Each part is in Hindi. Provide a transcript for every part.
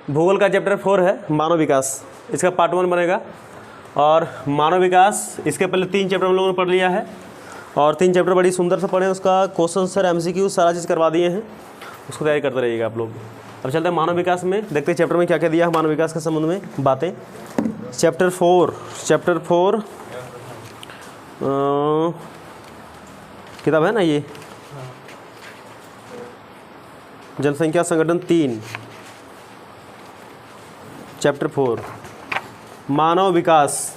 भूगोल का चैप्टर 4 है मानव विकास, इसका पार्ट 1 बनेगा। और मानव विकास इसके पहले 3 चैप्टर हम लोगों ने पढ़ लिया है और 3 चैप्टर बड़ी सुंदर से पढ़े, उसका क्वेश्चन सर MCQ सारा चीज़ करवा दिए हैं, उसको तैयारी करते रहिएगा आप लोग। अब चलते हैं मानव विकास में, देखते हैं चैप्टर में क्या क्या दिया है मानव विकास के संबंध में बातें। चैप्टर 4 किताब है ना ये, जनसंख्या संगठन 3, चैप्टर 4 मानव विकास।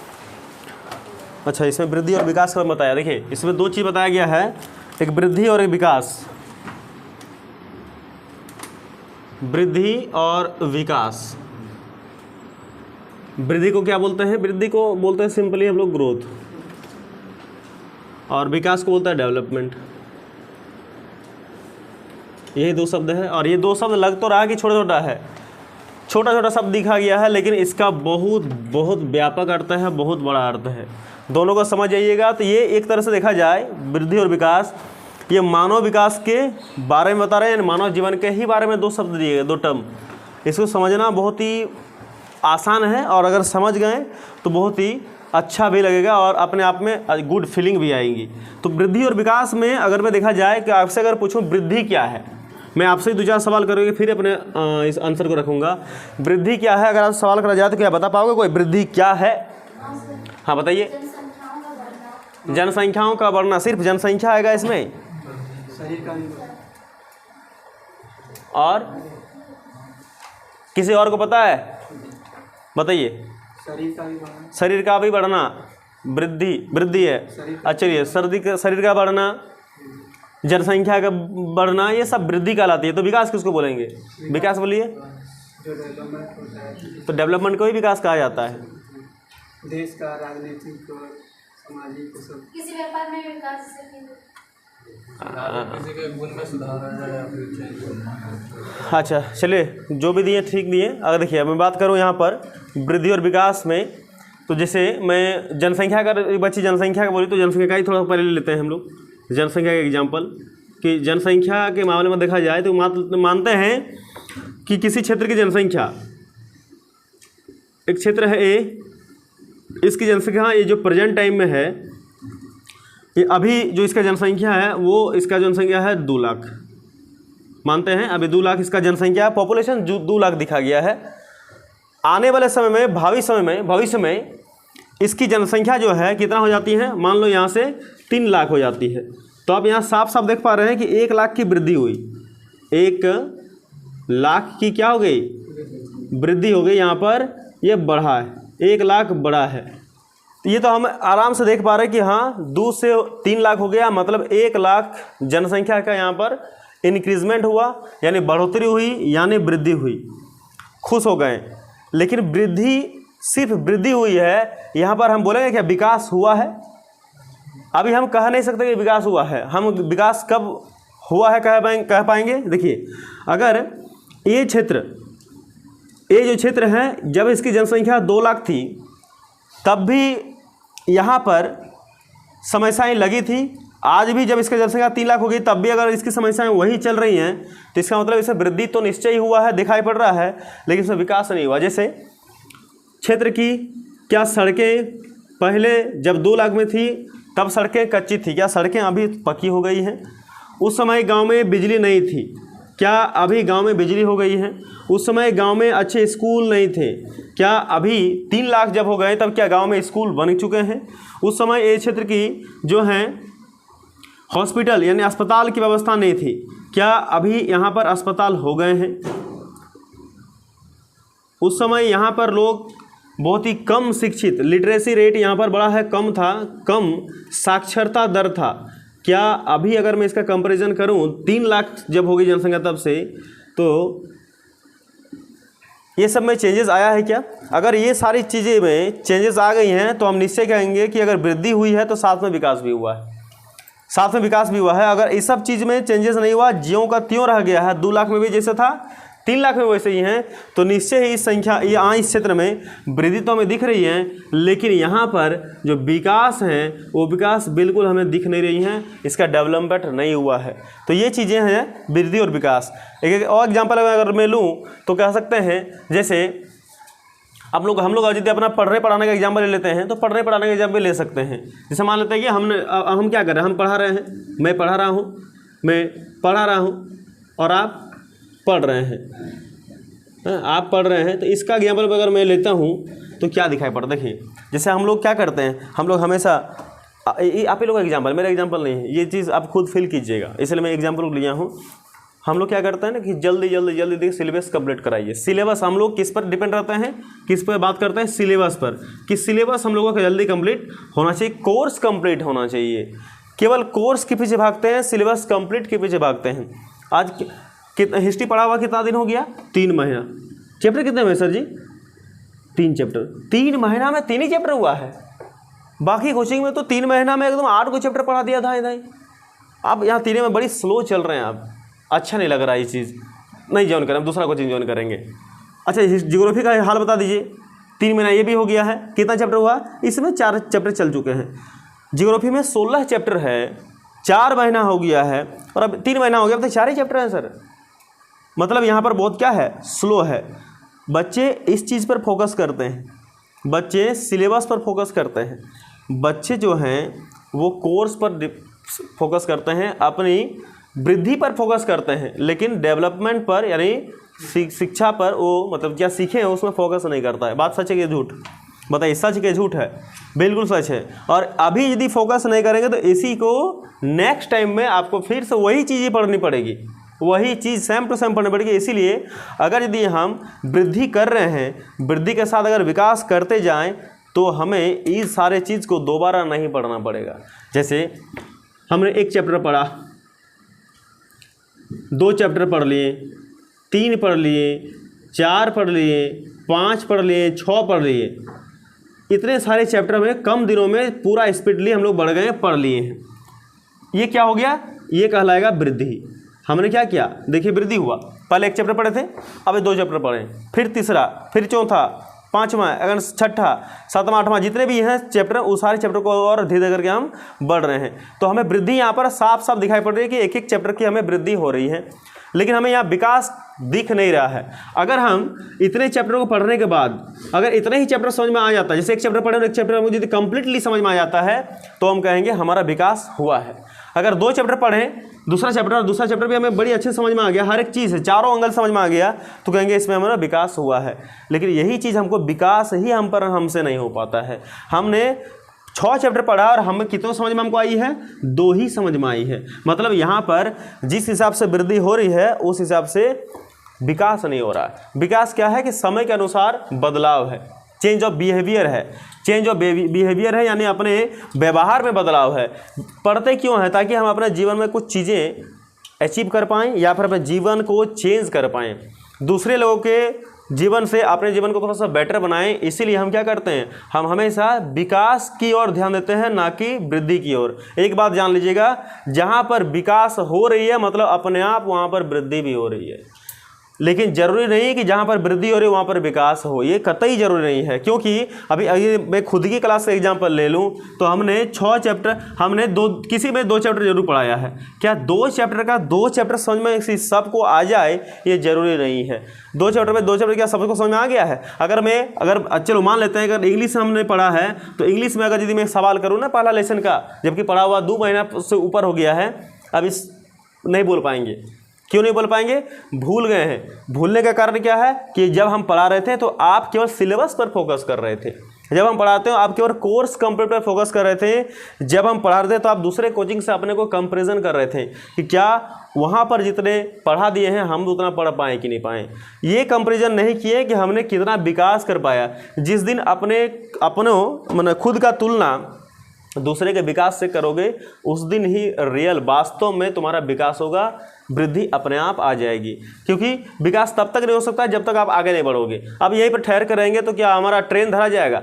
अच्छा, इसमें वृद्धि और विकास का बताया। देखिए इसमें 2 चीज़ बताया गया है, एक वृद्धि और एक विकास। वृद्धि और विकास, वृद्धि को क्या बोलते हैं? वृद्धि को बोलते हैं सिंपली हम लोग ग्रोथ, और विकास को बोलता है डेवलपमेंट। यही 2 शब्द है, और ये 2 शब्द लग तो रहा कि छोटा छोटा है, छोटा छोटा शब्द दिखा गया है, लेकिन इसका बहुत बहुत व्यापक अर्थ है, बहुत बड़ा अर्थ है। दोनों को समझ जाइएगा। तो ये एक तरह से देखा जाए वृद्धि और विकास, ये मानव विकास के बारे में बता रहे हैं, मानव जीवन के ही बारे में 2 शब्द दिए गए, 2 टर्म। इसको समझना बहुत ही आसान है, और अगर समझ गए तो बहुत ही अच्छा भी लगेगा और अपने आप में गुड फीलिंग भी आएगी। तो वृद्धि और विकास में अगर मैं देखा जाए कि आपसे अगर पूछूं वृद्धि क्या है, मैं आपसे 2-4 सवाल करूँगी, फिर अपने इस आंसर को रखूँगा। वृद्धि क्या है अगर आप सवाल करा जाए तो क्या बता पाओगे कोई? वृद्धि क्या है? हाँ बताइए। जनसंख्याओं का बढ़ना, सिर्फ जनसंख्या आएगा इसमें? और किसी और को पता है? बताइए। शरीर का भी बढ़ना वृद्धि है। अच्छा, ये शरीर का बढ़ना, जनसंख्या का बढ़ना, ये सब वृद्धि कहलाती है। तो विकास किसको बोलेंगे? विकास बोलिए। तो डेवलपमेंट को ही विकास कहा जाता है। देश का राजनीतिक और सामाजिक सब, किसी व्यापार में विकास, किसी के गुण में सुधार आ जाए। अच्छा चलिए, जो भी दिए ठीक दिए। अगर देखिए मैं बात करूँ यहाँ पर वृद्धि और विकास में, तो जैसे मैं जनसंख्या का बच्ची जनसंख्या का बोली तो जनसंख्या का ही थोड़ा पहले ले लेते हैं हम लोग। जनसंख्या का एग्जाम्पल कि जनसंख्या के मामले में देखा जाए तो मानते हैं कि किसी क्षेत्र की जनसंख्या, एक क्षेत्र है A, इसकी जनसंख्या ये जो प्रेजेंट टाइम में है, ये अभी जो इसका जनसंख्या है वो इसका जनसंख्या है 2 लाख, मानते हैं अभी 2 लाख इसका जनसंख्या, पॉपुलेशन 2 लाख दिखा गया है। आने वाले समय में, भविष्य में इसकी जनसंख्या जो है कितना हो जाती है? मान लो यहाँ से 3 लाख हो जाती है। तो आप यहाँ साफ साफ देख पा रहे हैं कि 1 लाख की वृद्धि हुई, 1 लाख की क्या हो गई? वृद्धि हो गई। यहाँ पर ये बढ़ा है, 1 लाख बढ़ा है। तो ये तो हम आराम से देख पा रहे हैं कि हाँ 2 से 3 लाख हो गया, मतलब 1 लाख जनसंख्या का यहाँ पर इंक्रीजमेंट हुआ, यानी बढ़ोतरी हुई, यानी वृद्धि हुई। खुश हो गए। लेकिन वृद्धि सिर्फ वृद्धि हुई है, यहाँ पर हम बोलेंगे क्या विकास हुआ है? अभी हम कह नहीं सकते कि विकास हुआ है। हम विकास कब हुआ है कह पाएंगे? देखिए अगर ये जो क्षेत्र है, जब इसकी जनसंख्या 2 लाख थी तब भी यहाँ पर समस्याएं लगी थी। आज भी जब इसकी जनसंख्या 3 लाख हो गई तब भी अगर इसकी समस्याएं वही चल रही हैं तो इसका मतलब इसमें वृद्धि तो निश्चय ही हुआ है, दिखाई पड़ रहा है, लेकिन इसमें विकास नहीं हुआ। जैसे क्षेत्र की क्या सड़कें पहले जब 2 लाख में थी तब सड़कें कच्ची थी, क्या सड़कें अभी पक्की हो गई हैं? उस समय गांव में बिजली नहीं थी, क्या अभी गांव में बिजली हो गई है? उस समय गांव में अच्छे स्कूल नहीं थे, क्या अभी 3 लाख जब हो गए तब क्या गांव में स्कूल बन चुके हैं? उस समय ये क्षेत्र की जो हैं हॉस्पिटल यानी अस्पताल की व्यवस्था नहीं थी, क्या अभी यहाँ पर अस्पताल हो गए हैं? उस समय यहाँ पर लोग बहुत ही कम शिक्षित, लिटरेसी रेट यहाँ पर बड़ा है कम था, कम साक्षरता दर था। क्या अभी अगर मैं इसका कंपैरिजन करूँ 3 लाख जब हो गई जनसंख्या तब से, तो ये सब में चेंजेस आया है क्या? अगर ये सारी चीज़ें में चेंजेस आ गई हैं तो हम निश्चय कहेंगे कि अगर वृद्धि हुई है तो साथ में विकास भी हुआ है, अगर इस सब चीज़ में चेंजेस नहीं हुआ, ज्यों का त्यों रह गया है, 2 लाख में भी जैसे था 3 लाख में वैसे ही हैं, तो निश्चय ही इस संख्या यहाँ इस क्षेत्र में वृद्धि तो हमें दिख रही है, लेकिन यहाँ पर जो विकास हैं वो विकास बिल्कुल हमें दिख नहीं रही हैं, इसका डेवलपमेंट नहीं हुआ है। तो ये चीज़ें हैं वृद्धि और विकास। एक और एग्जाम्पल अगर मैं लूँ तो कह सकते हैं, जैसे हम लोग यदि अपना पढ़ने पढ़ाने का एग्जाम्पल ले लेते हैं तो पढ़ने पढ़ाने का एग्जाम्पल ले सकते हैं। जैसे मान लेते हैं कि हम क्या कर रहे हैं, हम पढ़ा रहे हैं, मैं पढ़ा रहा हूँ और आप पढ़ रहे हैं, आप पढ़ रहे हैं। तो इसका एग्जाम्पल अगर मैं लेता हूँ तो क्या दिखाई पड़ता है। देखिए जैसे हम लोग क्या करते हैं, हम लोग हमेशा आप ही लोग का एग्जाम्पल, मेरा एग्जाम्पल नहीं है, ये चीज़ आप खुद फील कीजिएगा, इसलिए मैं एग्जाम्पल लिया हूँ। हम लोग क्या करते हैं ना कि जल्दी देखिए सिलेबस कंप्लीट कराइए। सिलेबस हम लोग किस पर डिपेंड रहते हैं, किस पर बात करते हैं, सिलेबस पर, कि सिलेबस हम लोगों का जल्दी कंप्लीट होना चाहिए, कोर्स कंप्लीट होना चाहिए। केवल कोर्स के पीछे भागते हैं, सिलेबस कंप्लीट के पीछे भागते हैं। आज कितना हिस्ट्री पढ़ा हुआ कितना दिन हो गया, 3 महीना। चैप्टर कितने में सर जी, 3 चैप्टर। 3 महीना में 3 ही चैप्टर हुआ है, बाकी कोचिंग में तो 3 महीना में एकदम 8 को चैप्टर पढ़ा दिया था इधर। आप यहाँ 3 में बड़ी स्लो चल रहे हैं आप, अच्छा नहीं लग रहा है ये चीज़, नहीं ज्वाइन करें, दूसरा कोचिंग ज्वाइन करेंगे। अच्छा ज्योग्राफी का हाल बता दीजिए, 3 महीना ये भी हो गया है, कितना चैप्टर हुआ, इसमें 4 चैप्टर चल चुके हैं। ज्योग्राफी में 16 चैप्टर है, 4 महीना हो गया है, और अब 3 महीना हो गया, अब तो 4 ही चैप्टर हैं सर। मतलब यहाँ पर बहुत क्या है, स्लो है। बच्चे इस चीज़ पर फोकस करते हैं, बच्चे सिलेबस पर फोकस करते हैं, बच्चे जो हैं वो कोर्स पर फोकस करते हैं, अपनी वृद्धि पर फोकस करते हैं, लेकिन डेवलपमेंट पर यानी शिक्षा पर वो मतलब क्या सीखे हैं उसमें फोकस नहीं करता है। बात सच है कि झूठ, बताइए, सच के झूठ है, बिल्कुल सच है। और अभी यदि फोकस नहीं करेंगे तो इसी को नेक्स्ट टाइम में आपको फिर से वही चीज़ें पढ़नी पड़ेगी, वही चीज़ सेम टू सेम पढ़नी पड़ेगी। इसीलिए अगर यदि हम वृद्धि कर रहे हैं, वृद्धि के साथ अगर विकास करते जाएं तो हमें इस सारे चीज़ को दोबारा नहीं पढ़ना पड़ेगा। जैसे हमने 1 चैप्टर पढ़ा, 2 चैप्टर पढ़ लिए, 3 पढ़ लिए, 4 पढ़ लिए, 5 पढ़ लिए, 6 पढ़ लिए, इतने सारे चैप्टर में कम दिनों में पूरा स्पीडली हम लोग बढ़ गए, पढ़ लिए हैं। ये क्या हो गया, ये कहलाएगा वृद्धि। हमने क्या किया, देखिए वृद्धि हुआ। पहले 1 चैप्टर पढ़े थे, अब 2 चैप्टर पढ़े, फिर तीसरा, फिर चौथा, 5वां, अगर 6ठा, 7वां, 8वां जितने भी हैं चैप्टर, उस सारे चैप्टर को और धीरे धीरे करके हम बढ़ रहे हैं। तो हमें वृद्धि यहाँ पर साफ साफ दिखाई पड़ रही है कि एक एक चैप्टर की हमें वृद्धि हो रही है, लेकिन हमें यहाँ विकास दिख नहीं रहा है। अगर हम इतने चैप्टर को पढ़ने के बाद अगर इतने ही चैप्टर समझ में आ जाता है, जैसे 1 चैप्टर पढ़े और 1 चैप्टर मुझे यदि कंप्लीटली समझ में आ जाता है तो हम कहेंगे हमारा विकास हुआ है। अगर 2 चैप्टर पढ़ें, दूसरा चैप्टर भी हमें बड़ी अच्छे समझ में आ गया, हर एक चीज़ है, चारों एंगल समझ में आ गया, तो कहेंगे इसमें हमारा विकास हुआ है। लेकिन यही चीज़ हमको विकास ही हमसे नहीं हो पाता है। हमने 6 चैप्टर पढ़ा और हमें कितनों समझ में हमको आई है, 2 ही समझ में आई है। मतलब यहाँ पर जिस हिसाब से वृद्धि हो रही है उस हिसाब से विकास नहीं हो रहा है। विकास क्या है कि समय के अनुसार बदलाव है, चेंज ऑफ बिहेवियर है, चेंज ऑफ बिहेवियर है, यानी अपने व्यवहार में बदलाव है। पढ़ते क्यों है, ताकि हम अपने जीवन में कुछ चीज़ें अचीव कर पाएँ या फिर अपने जीवन को चेंज कर पाएँ, दूसरे लोगों के जीवन से अपने जीवन को थोड़ा सा बेटर बनाएं। इसीलिए हम क्या करते हैं, हम हमेशा विकास की ओर ध्यान देते हैं, ना कि वृद्धि की ओर। एक बात जान लीजिएगा, जहाँ पर विकास हो रही है मतलब अपने आप वहाँ पर वृद्धि भी हो रही है। लेकिन ज़रूरी नहीं कि जहाँ पर वृद्धि हो रही है वहाँ पर विकास हो, ये कतई ज़रूरी नहीं है। क्योंकि अभी मैं खुद की क्लास का एग्जांपल ले लूँ तो हमने 6 चैप्टर, हमने किसी में 2 चैप्टर जरूर पढ़ाया है। क्या 2 चैप्टर का 2 चैप्टर समझ में सबको आ जाए, ये ज़रूरी नहीं है। 2 चैप्टर क्या सबको समझ में आ गया है? अगर चलो मान लेते हैं, अगर इंग्लिश हमने पढ़ा है तो इंग्लिश में अगर यदि मैं सवाल करूँ ना पहला लेसन का, जबकि पढ़ा हुआ 2 महीना से ऊपर हो गया है, अब इस नहीं बोल पाएंगे। क्यों नहीं बोल पाएंगे? भूल गए हैं। भूलने का कारण क्या है कि जब हम पढ़ा रहे थे तो आप केवल सिलेबस पर फोकस कर रहे थे। जब हम पढ़ाते हो आप केवल कोर्स कंप्लीट पर फोकस कर रहे थे। जब हम पढ़ा रहे थे तो आप दूसरे कोचिंग से अपने को कंपैरिजन कर रहे थे कि क्या वहाँ पर जितने पढ़ा दिए हैं हम उतना पढ़ पाएँ कि नहीं पाएँ। ये कंपैरिजन नहीं किए कि हमने कितना विकास कर पाया। जिस दिन अपनों खुद का तुलना दूसरे के विकास से करोगे उस दिन ही रियल वास्तव में तुम्हारा विकास होगा, वृद्धि अपने आप आ जाएगी। क्योंकि विकास तब तक नहीं हो सकता जब तक आप आगे नहीं बढ़ोगे। अब यहीं पर ठहर कर रहेंगे तो क्या हमारा ट्रेन धरा जाएगा?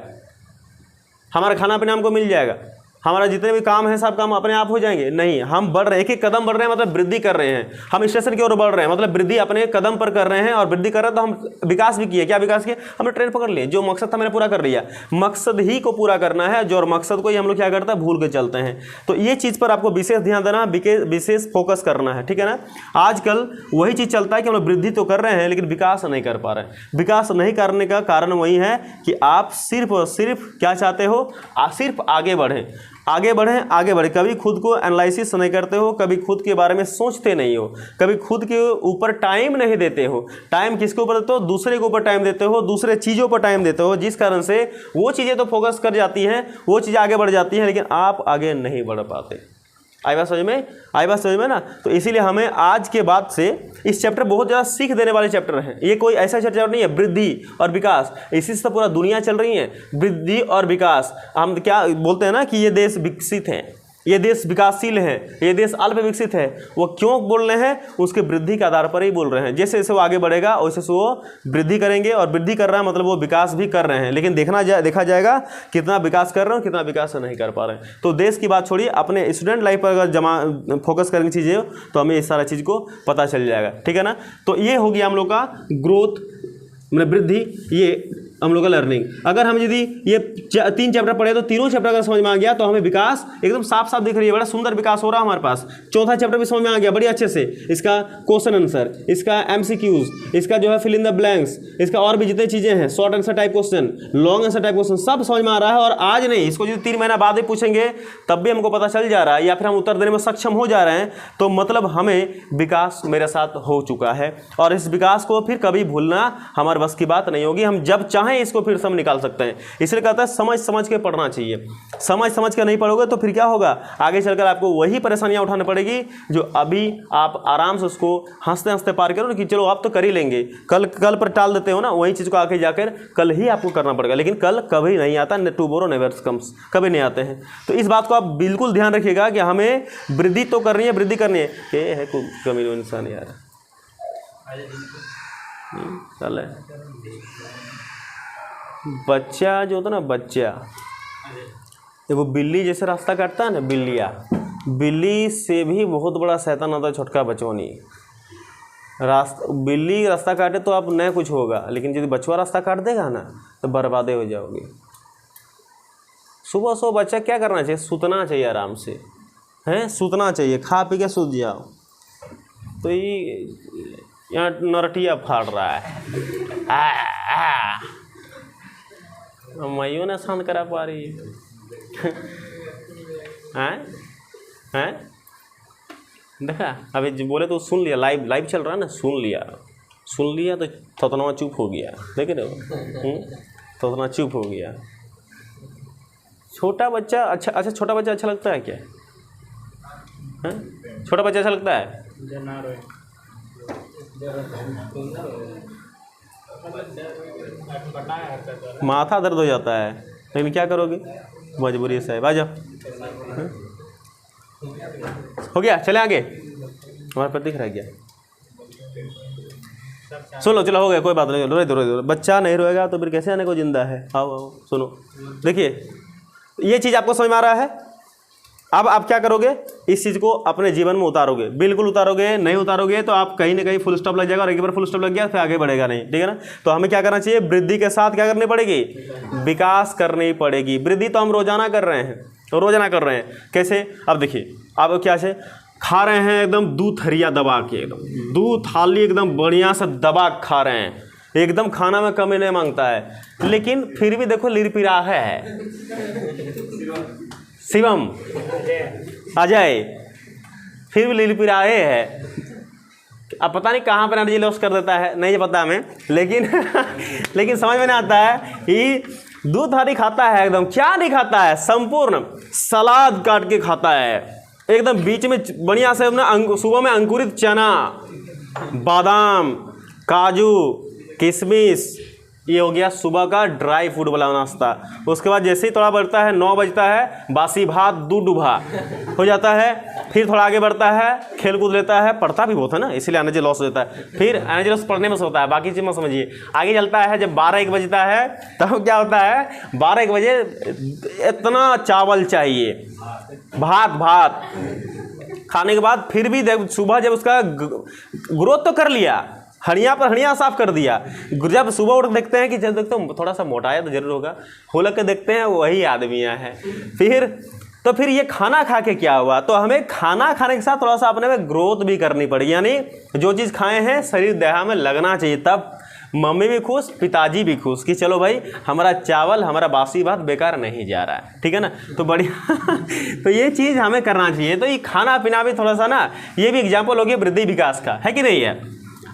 हमारा खाना पीना हमको मिल जाएगा? हमारा जितने भी काम है सब काम अपने आप हो जाएंगे? नहीं, हम बढ़ रहे हैं, एक एक कदम बढ़ रहे हैं, मतलब वृद्धि कर रहे हैं। हम स्टेशन की ओर बढ़ रहे हैं, मतलब वृद्धि अपने कदम पर कर रहे हैं, और वृद्धि कर रहे हैं तो हम विकास भी किए। क्या विकास किए? हमने ट्रेन पकड़ लिए, जो मकसद था मैंने पूरा कर लिया। मकसद ही को पूरा करना है, जो और मकसद को ही हम लोग क्या करते हैं, भूल के चलते हैं। तो ये चीज़ पर आपको विशेष ध्यान देना, विशेष फोकस करना है, ठीक है ना। आजकल वही चीज़ चलता है कि हम लोग वृद्धि तो कर रहे हैं लेकिन विकास नहीं कर पा रहे हैं। विकास नहीं करने का कारण वही है कि आप सिर्फ और सिर्फ क्या चाहते हो, सिर्फ आगे बढ़ें, आगे बढ़ें, आगे बढ़ें। कभी खुद को एनालिसिस नहीं करते हो, कभी खुद के बारे में सोचते नहीं हो, कभी खुद के ऊपर टाइम नहीं देते हो। टाइम किसके ऊपर देते हो? दूसरे के ऊपर टाइम देते हो, दूसरे चीज़ों पर टाइम देते हो, जिस कारण से वो चीज़ें तो फोकस कर जाती हैं, वो चीज़ें आगे बढ़ जाती हैं, लेकिन आप आगे नहीं बढ़ पाते। आई बात समझ में? आई बात समझ में ना। तो इसीलिए हमें आज के बाद से इस चैप्टर बहुत ज़्यादा सीख देने वाले चैप्टर हैं। ये कोई ऐसा चैप्टर नहीं है, वृद्धि और विकास, इसी से तो पूरा दुनिया चल रही है। वृद्धि और विकास, हम क्या बोलते हैं ना कि ये देश विकसित है, ये देश विकासशील है, ये देश अल्प विकसित है। वो क्यों बोल रहे हैं? उसके वृद्धि के आधार पर ही बोल रहे हैं। जैसे जैसे वो आगे बढ़ेगा वैसे से वो वृद्धि करेंगे, और वृद्धि कर रहा है मतलब वो विकास भी कर रहे हैं, लेकिन देखा जाएगा कितना विकास कर रहे हैं, कितना विकास नहीं कर पा रहे हैं। तो देश की बात छोड़िए, अपने स्टूडेंट लाइफ पर अगर फोकस करेंगे चीज़ें तो हमें इस सारा चीज़ को पता चल जाएगा, ठीक है ना। तो ये हो गया हम लोग का ग्रोथ, मतलब वृद्धि, ये हम लोग का लर्निंग। अगर हम यदि ये 3 चैप्टर पढ़े तो तीनों चैप्टर अगर समझ में आ गया तो हमें विकास एकदम साफ साफ दिख रही है, बड़ा सुंदर विकास हो रहा है हमारे पास। चौथा चैप्टर भी समझ में आ गया बड़ी अच्छे से, इसका क्वेश्चन आंसर, इसका MCQs, इसका जो है फिल इन द ब्लैंक्स, इसका और भी जितनी चीज़ें हैं, short answer type question, long answer type question, सब समझ में आ रहा है। और आज नहीं, इसको यदि 3 महीना बाद ही पूछेंगे तब भी हमको पता चल जा रहा है, या फिर हम उत्तर देने में सक्षम हो जा रहे हैं, तो मतलब हमें विकास मेरे साथ हो चुका है। और इस विकास को फिर कभी भूलना हमारे बस की बात नहीं होगी। हम जब चाहें इसको फिर से हम निकाल सकते हैं। इसलिए कहता है समझ समझ के पढ़ना चाहिए। समझ समझ के नहीं पढ़ोगे तो फिर क्या होगा, आगे चलकर आपको वही परेशानियां उठानी पड़ेगी जो अभी आप आराम से उसको हंसते हंसते पार करो कि चलो आप तो कर ही लेंगे, कल पर टाल देते हो ना, वही चीज़ को आगे जाकर कल ही आपको करना पड़ेगा। लेकिन कल कभी नहीं आता, टुमारो नेवर कम्स, कभी नहीं आते हैं। तो इस बात को आप बिल्कुल ध्यान रखिएगा कि हमें वृद्धि तो करनी है, वृद्धि करनी है। ये है कोई कमी इंसान यार, चल बच्चा जो होता है ना, बच्चा वो बिल्ली जैसे रास्ता काटता है ना, बिल्ली से भी बहुत बड़ा शैतान होता है छोटका बचौनी। बिल्ली रास्ता काटे तो आप न कुछ होगा, लेकिन यदि बचवा रास्ता काट देगा ना तो बर्बादे हो जाओगे। सुबह सुबह बच्चा क्या करना चाहिए? सूतना चाहिए आराम से, हैं, सूतना चाहिए, खा पी के सूत जाओ। तो ये यहाँ नरटिया फाड़ रहा है, मैयों ने शांत करा पा रही है। हैं देखा, अभी जो बोले तो सुन लिया, लाइव चल रहा है ना, सुन लिया तो थोतना चुप हो गया, देख रहे हो, थोतना चुप हो गया। छोटा बच्चा अच्छा छोटा बच्चा अच्छा लगता है क्या? छोटा बच्चा अच्छा लगता है? माथा दर्द हो जाता है, लेकिन क्या करोगे, मजबूरी से। आ जाओ, हो गया, चले आगे। हमारे पर दिख रहा है क्या? सुन लो, चलो हो गया, कोई बात नहीं, रोए दो। बच्चा नहीं रोएगा तो फिर कैसे आने को जिंदा है? आओ सुनो, देखिए ये चीज़ आपको समझ में आ रहा है। अब आप क्या करोगे, इस चीज़ को अपने जीवन में उतारोगे, बिल्कुल उतारोगे। नहीं उतारोगे तो आप कहीं ना कहीं फुल स्टॉप लग जाएगा, और एक बार फुल स्टॉप लग गया फिर आगे बढ़ेगा नहीं, ठीक है ना। तो हमें क्या करना चाहिए, वृद्धि के साथ क्या करनी पड़ेगी, विकास करनी पड़ेगी। वृद्धि तो हम रोजाना कर रहे हैं, कैसे? अब देखिए, अब क्या से खा रहे हैं, एकदम दूध थरिया दबा के, एकदम दूध थाली एकदम बढ़िया से दबा खा रहे हैं, एकदम खाना में कमी नहीं मांगता है, लेकिन फिर भी देखो लिरपिरा है। शिवम अजय फिर भी लिलपिराए है। अब पता नहीं कहाँ पर एनर्जी लॉस कर देता है, नहीं पता हमें, लेकिन लेकिन समझ में नहीं आता है कि दूध हरी खाता है, एकदम क्या नहीं खाता है, संपूर्ण सलाद काट के खाता है, एकदम बीच में बढ़िया से सुबह में अंकुरित चना, बादाम, काजू, किशमिश, ये हो गया सुबह का ड्राई फूड वाला नाश्ता। उसके बाद जैसे ही थोड़ा बढ़ता है 9 बजता है, बासी भात दूध डूबा हो जाता है। फिर थोड़ा आगे बढ़ता है, खेल कूद लेता है, पढ़ता भी बहुत है ना, इसीलिए एनर्जी लॉस हो जाता है। फिर एनर्जी लॉस पढ़ने में से होता है, बाकी चीज़ में समझिए। आगे चलता है, जब 12-1 बजता है तब क्या होता है, 12-1 बजे इतना चावल चाहिए, भात खाने के बाद फिर भी सुबह जब उसका ग्रोथ तो कर लिया, हड़िया पर हड़िया साफ कर दिया, जब सुबह उठ देखते हैं कि जब देखते हैं थोड़ा सा मोटाया तो जरूर होगा, खोल के देखते हैं वही आदमियाँ हैं। फिर ये खाना खा के क्या हुआ, तो हमें खाना खाने के साथ थोड़ा सा अपने में ग्रोथ भी करनी पड़ेगी, यानी जो चीज़ खाए हैं शरीर देहा में लगना चाहिए, तब मम्मी भी खुश, पिताजी भी खुश कि चलो भाई हमारा चावल, हमारा बासी भात बेकार नहीं जा रहा है, ठीक है ना। तो बढ़िया तो ये चीज़ हमें करना चाहिए। तो ये खाना पीना भी थोड़ा सा ना, ये भी एग्जाम्पल हो गया वृद्धि विकास का, है कि नहीं है।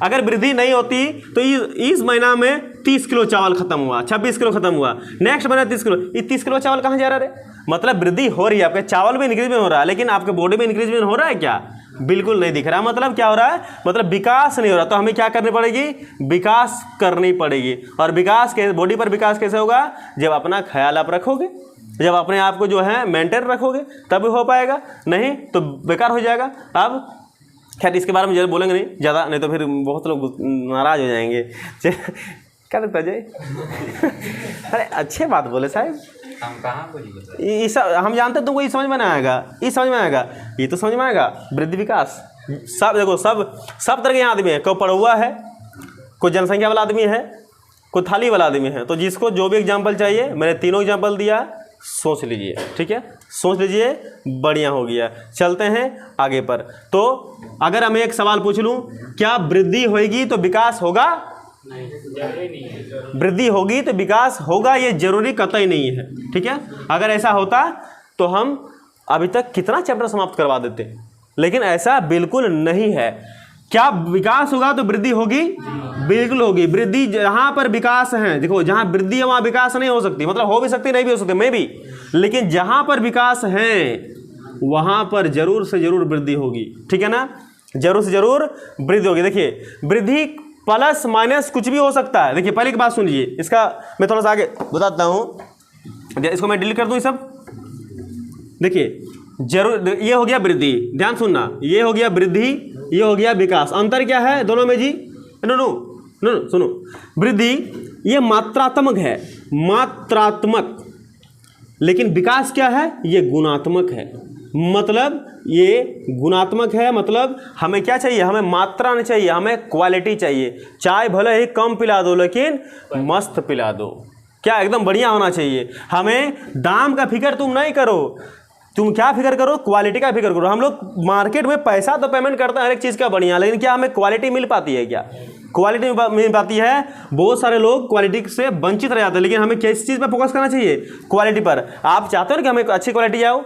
अगर वृद्धि नहीं होती तो इस महीना में 30 किलो चावल खत्म हुआ, 26 किलो खत्म हुआ, नेक्स्ट महीना 30 किलो, ये 30 किलो चावल कहाँ जा रहा है। मतलब वृद्धि हो रही है, आपके चावल भी इंक्रीजमेंट हो रहा है, लेकिन आपके बॉडी में इंक्रीजमेंट हो रहा है क्या, बिल्कुल नहीं दिख रहा। मतलब क्या हो रहा है, मतलब विकास नहीं हो रहा। तो हमें क्या करनी पड़ेगी, विकास करनी पड़ेगी। और विकास के बॉडी पर विकास कैसे होगा, जब अपना ख्याल आप रखोगे, जब अपने आप को जो है मेंटेन रखोगे, तब हो पाएगा, नहीं तो बेकार हो जाएगा। अब खैर इसके बारे में ज़्यादा बोलेंगे नहीं ज़्यादा, नहीं तो फिर बहुत लोग नाराज़ हो जाएंगे। क्या लगता है जय अरे अच्छे बात बोले साहब, हम कहाँ बोली, हम जानते तुमको ये समझ में नहीं आएगा, ये समझ में आएगा, ये तो समझ में आएगा। वृद्धि विकास सब देखो, सब तरह के आदमी है, कोई पढ़ुआ है, कोई जनसंख्या वाला आदमी है, कोई थाली वाला आदमी है। तो जिसको जो भी एग्जाम्पल चाहिए, मैंने तीनों एग्जाम्पल दिया, सोच लीजिए, ठीक है, सोच लीजिए, बढ़िया हो गया। चलते हैं आगे पर। तो अगर मैं एक सवाल पूछ लूँ, क्या वृद्धि होगी तो विकास होगा, वृद्धि होगी तो विकास होगा, ये जरूरी कतई नहीं है, ठीक है। अगर ऐसा होता तो हम अभी तक कितना चैप्टर समाप्त करवा देते, लेकिन ऐसा बिल्कुल नहीं है। क्या विकास होगा तो वृद्धि होगी, बिल्कुल होगी। वृद्धि जहां पर विकास है, देखो जहां वृद्धि है वहां विकास नहीं हो सकती, मतलब हो भी सकती नहीं भी हो सकती, मैं भी, लेकिन जहां पर विकास है वहां पर जरूर से जरूर वृद्धि होगी, ठीक है ना, जरूर से जरूर वृद्धि होगी। देखिए वृद्धि प्लस माइनस कुछ भी हो सकता है। देखिए पहले की बात सुनिए, इसका मैं थोड़ा सा आगे बताता हूं, इसको मैं डिलीट कर दूं ये सब। देखिए जरूर, ये हो गया वृद्धि, ध्यान सुनना, ये हो गया वृद्धि, ये हो गया विकास। अंतर क्या है दोनों में जी, नो सुनो, वृद्धि ये मात्रात्मक है, मात्रात्मक, लेकिन विकास क्या है, ये गुणात्मक है। मतलब ये गुणात्मक है, मतलब हमें क्या चाहिए, हमें मात्रा नहीं चाहिए, हमें क्वालिटी चाहिए। चाय भले ही कम पिला दो लेकिन मस्त पिला दो, क्या एकदम बढ़िया होना चाहिए। हमें दाम का फिक्र तुम नहीं करो, तुम क्या फिक्र करो, क्वालिटी का फिक्र करो। हम लोग मार्केट में पैसा तो पेमेंट करते हैं हर एक चीज़ का बढ़िया, लेकिन क्या हमें क्वालिटी मिल पाती है, क्या क्वालिटी मिल पाती है। बहुत सारे लोग क्वालिटी से वंचित रह जाते हैं, लेकिन हमें किस चीज़ पर फोकस करना चाहिए, क्वालिटी पर। आप चाहते हो कि हमें अच्छी क्वालिटी आओ,